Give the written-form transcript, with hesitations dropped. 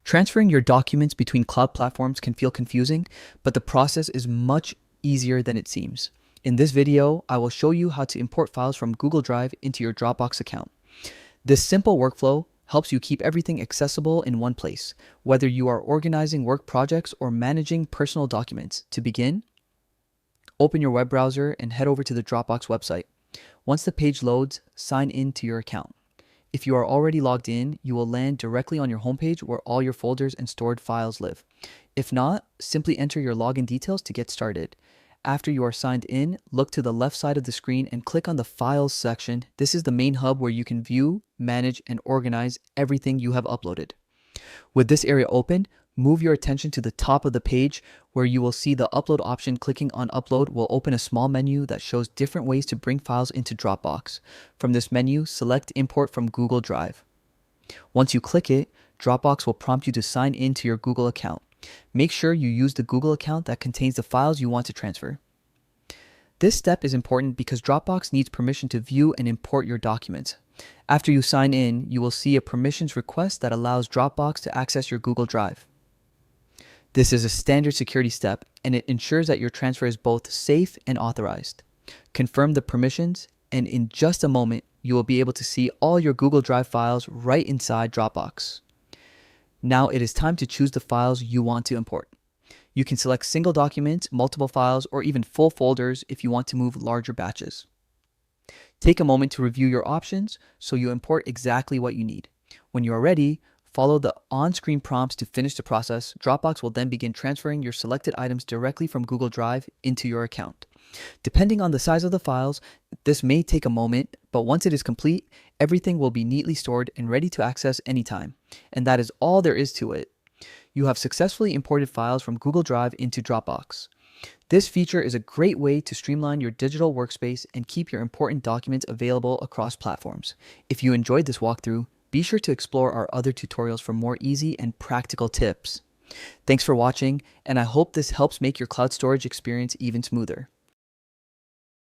Transferring your documents between cloud platforms can feel confusing, but the process is much easier than it seems. In this video, I will show you how to import files from Google Drive into your Dropbox account. This simple workflow helps you keep everything accessible in one place, whether you are organizing work projects or managing personal documents. To begin, open your web browser and head over to the Dropbox website. Once the page loads, sign in to your account. If you are already logged in, you will land directly on your homepage where all your folders and stored files live. If not, simply enter your login details to get started. After you are signed in, look to the left side of the screen and click on the Files section. This is the main hub where you can view, manage, and organize everything you have uploaded. With this area open, move your attention to the top of the page where you will see the Upload option. Clicking on Upload will open a small menu that shows different ways to bring files into Dropbox. From this menu, select Import from Google Drive. Once you click it, Dropbox will prompt you to sign in to your Google account. Make sure you use the Google account that contains the files you want to transfer. This step is important because Dropbox needs permission to view and import your documents. After you sign in, you will see a permissions request that allows Dropbox to access your Google Drive. This is a standard security step, and it ensures that your transfer is both safe and authorized. Confirm the permissions, and in just a moment, you will be able to see all your Google Drive files right inside Dropbox. Now it is time to choose the files you want to import. You can select single documents, multiple files, or even full folders if you want to move larger batches. Take a moment to review your options so you import exactly what you need. When you are ready, follow the on-screen prompts to finish the process. Dropbox will then begin transferring your selected items directly from Google Drive into your account. Depending on the size of the files, this may take a moment, but once it is complete, everything will be neatly stored and ready to access anytime. And that is all there is to it. You have successfully imported files from Google Drive into Dropbox. This feature is a great way to streamline your digital workspace and keep your important documents available across platforms. If you enjoyed this walkthrough, be sure to explore our other tutorials for more easy and practical tips. Thanks for watching, and I hope this helps make your cloud storage experience even smoother.